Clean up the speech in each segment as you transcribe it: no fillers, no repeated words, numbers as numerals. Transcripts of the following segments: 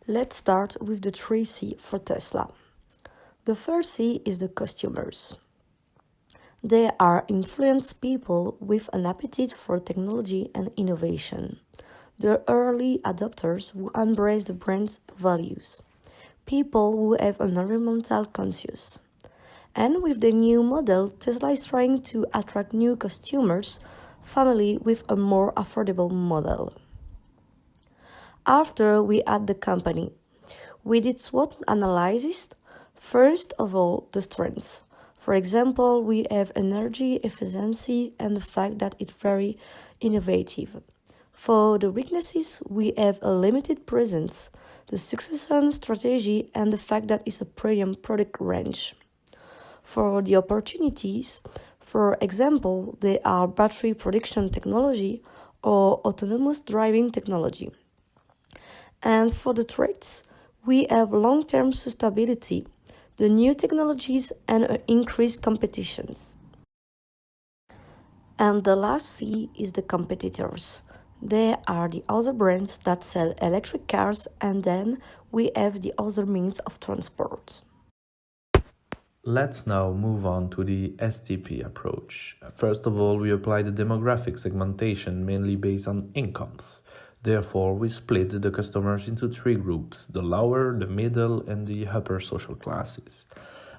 Let's start with the 3C for Tesla. The first C is the customers. They are influenced people with an appetite for technology and innovation. The early adopters who embrace the brand's values. People who have an environmental conscious. And with the new model, Tesla is trying to attract new customers, family with a more affordable model. After we add the company, we did SWOT analysis. First of all, the strengths. For example, we have energy efficiency and the fact that it's very innovative. For the weaknesses, we have a limited presence, the succession strategy, and the fact that it's a premium product range. For the opportunities, for example, they are battery production technology or autonomous driving technology. And for the threats, we have long-term sustainability, the new technologies, and increased competitions. And the last C is the competitors. They are the other brands that sell electric cars, and then we have the other means of transport. Let's now move on to the STP approach. First of all, we apply the demographic segmentation mainly based on incomes. Therefore, we split the customers into three groups: the lower, the middle, and the upper social classes.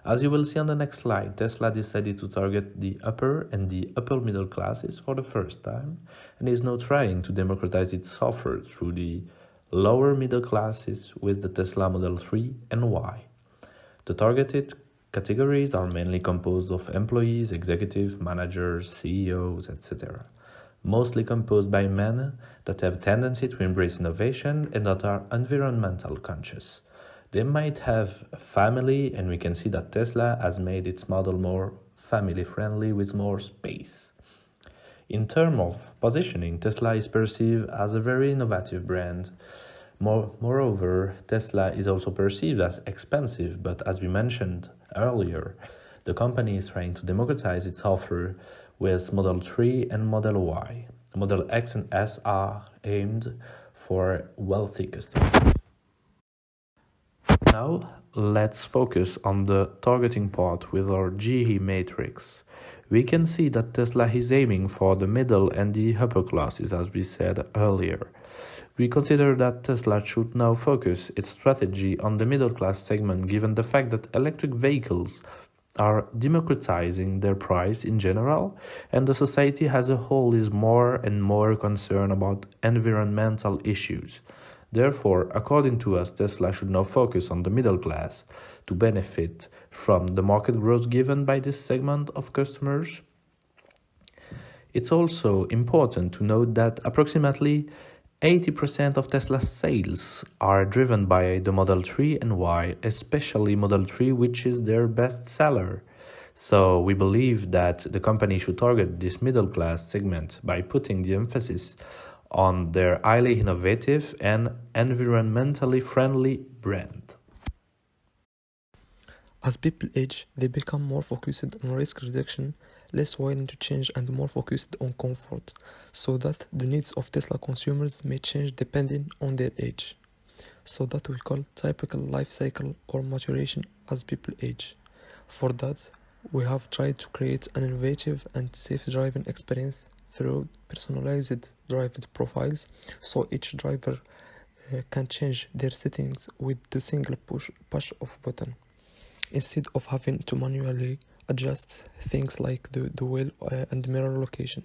As you will see on the next slide, Tesla decided to target the upper and the upper middle classes for the first time and is now trying to democratize its offer through the lower middle classes with the Tesla Model 3 and Y. The targeted categories are mainly composed of employees, executives, managers, CEOs, etc. Mostly composed by men that have a tendency to embrace innovation and that are environmental conscious. They might have a family, and we can see that Tesla has made its model more family friendly with more space. In terms of positioning, Tesla is perceived as a very innovative brand. Moreover, Tesla is also perceived as expensive, but as we mentioned earlier, the company is trying to democratize its offer with Model 3 and Model Y. Model X and S are aimed for wealthy customers. Now, let's focus on the targeting part with our GE matrix. We can see that Tesla is aiming for the middle and the upper classes, as we said earlier. We consider that Tesla should now focus its strategy on the middle class segment given the fact that electric vehicles are democratizing their price in general, and the society as a whole is more and more concerned about environmental issues. Therefore, according to us, Tesla should now focus on the middle class to benefit from the market growth given by this segment of customers. It's also important to note that approximately 80% of Tesla's sales are driven by the Model 3 and Y, especially Model 3, which is their best seller. So we believe that the company should target this middle class segment by putting the emphasis on their highly innovative and environmentally friendly brand. As people age, they become more focused on risk reduction, less willing to change, and more focused on comfort, so that the needs of Tesla consumers may change depending on their age. So that we call typical life cycle or maturation as people age. For that, we have tried to create an innovative and safe driving experience through personalized driving profiles, so each driver can change their settings with the single push of button, instead of having to manually adjust things like the wheel and mirror location.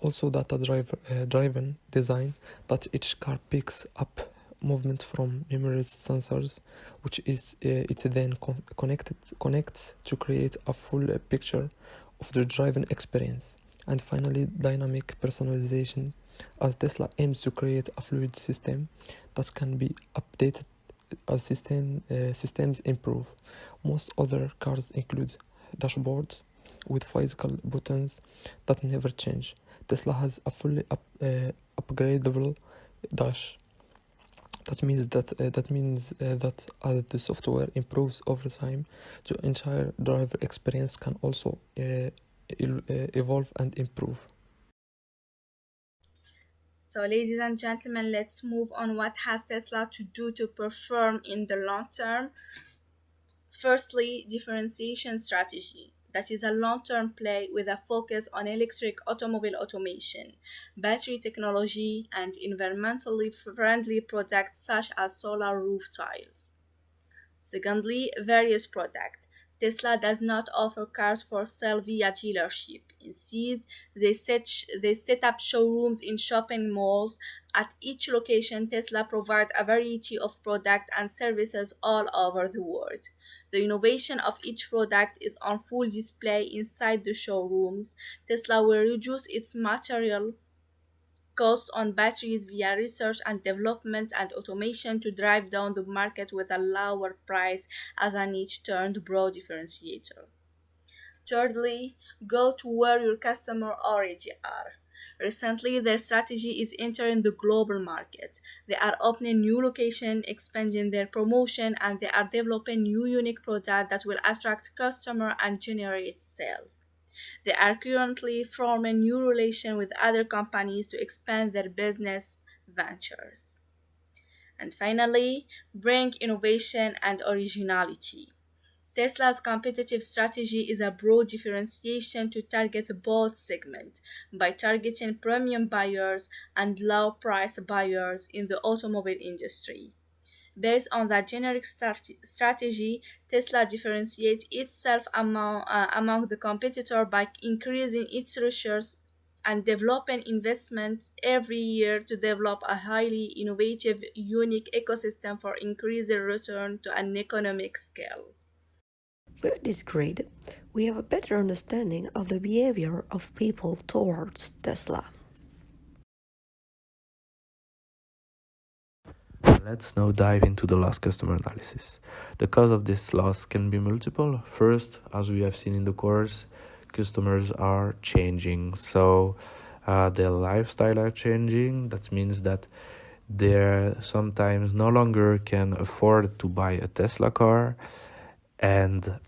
Also data-driven design, that each car picks up movement from memorized sensors, which is it then connects to create a full picture of the driving experience. And finally, dynamic personalization, as Tesla aims to create a fluid system that can be updated as systems improve. Most other cars include dashboards with physical buttons that never change. Tesla has a fully upgradable dash. That means that as the software improves over time, the entire driver experience can also evolve and improve. So, ladies and gentlemen, let's move on. What has Tesla to do to perform in the long term? Firstly, differentiation strategy. That is a long term play with a focus on electric automobile automation, battery technology, and environmentally friendly products such as solar roof tiles. Secondly, various products. Tesla does not offer cars for sale via dealership. Instead, they set up showrooms in shopping malls. At each location, Tesla provides a variety of products and services all over the world. The innovation of each product is on full display inside the showrooms. Tesla will reduce its material cost on batteries via research and development and automation to drive down the market with a lower price as a niche turned broad differentiator. Thirdly, go to where your customer already are. Recently, their strategy is entering the global market. They are opening new locations, expanding their promotion, and they are developing new unique products that will attract customers and generate sales. They are currently forming new relations with other companies to expand their business ventures. And finally, bring innovation and originality. Tesla's competitive strategy is a broad differentiation to target both segments by targeting premium buyers and low price buyers in the automobile industry. Based on that generic strategy, Tesla differentiates itself among the competitor by increasing its research and developing investment every year to develop a highly innovative, unique ecosystem for increased return to an economic scale. With this grade, we have a better understanding of the behavior of people towards Tesla. Let's now dive into the loss customer analysis. The cause of this loss can be multiple. First, as we have seen in the course, customers are changing. So their lifestyle are changing. That means that they sometimes no longer can afford to buy a Tesla car, and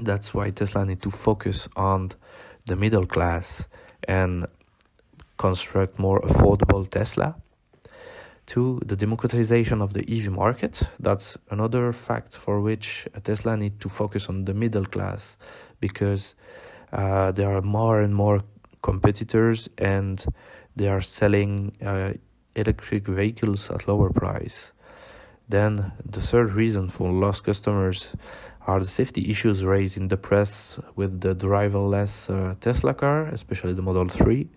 that's why Tesla need to focus on the middle class and construct more affordable Tesla. Two, the democratization of the EV market. That's another fact for which Tesla need to focus on the middle class, because there are more and more competitors and they are selling electric vehicles at lower price. Then the third reason for lost customers are the safety issues raised in the press with the driverless Tesla car, especially the Model 3.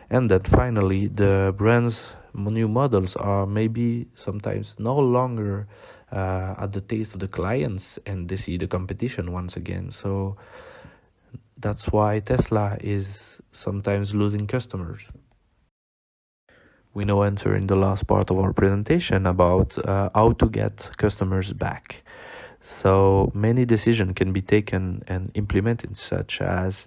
And then finally, the brand's new models are maybe sometimes no longer at the taste of the clients, and they see the competition once again. So that's why Tesla is sometimes losing customers. We now enter in the last part of our presentation about how to get customers back. So many decisions can be taken and implemented, such as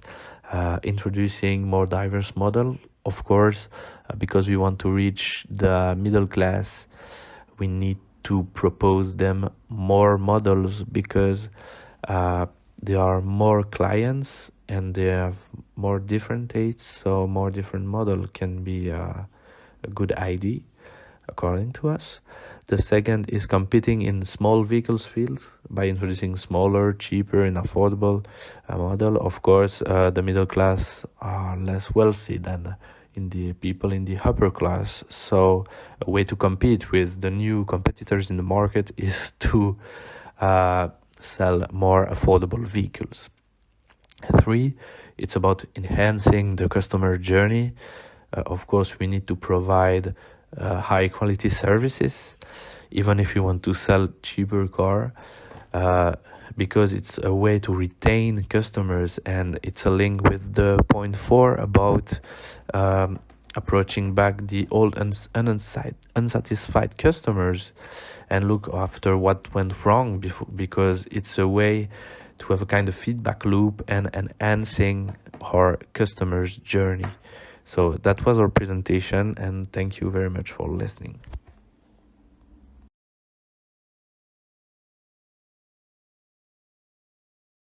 introducing more diverse model. Of course, because we want to reach the middle class, we need to propose them more models, because there are more clients and they have more different tastes, so more different model can be a good idea according to us. The second is competing in small vehicles fields by introducing smaller, cheaper and affordable model. Of course, the middle class are less wealthy than in the people in the upper class. So a way to compete with the new competitors in the market is to sell more affordable vehicles. Three, it's about enhancing the customer journey. Of course, we need to provide high quality services, even if you want to sell cheaper car, because it's a way to retain customers, and it's a link with the point 4 about approaching back the old unsatisfied customers and look after what went wrong before, because it's a way to have a kind of feedback loop and enhancing our customers' journey. So that was our presentation, and thank you very much for listening.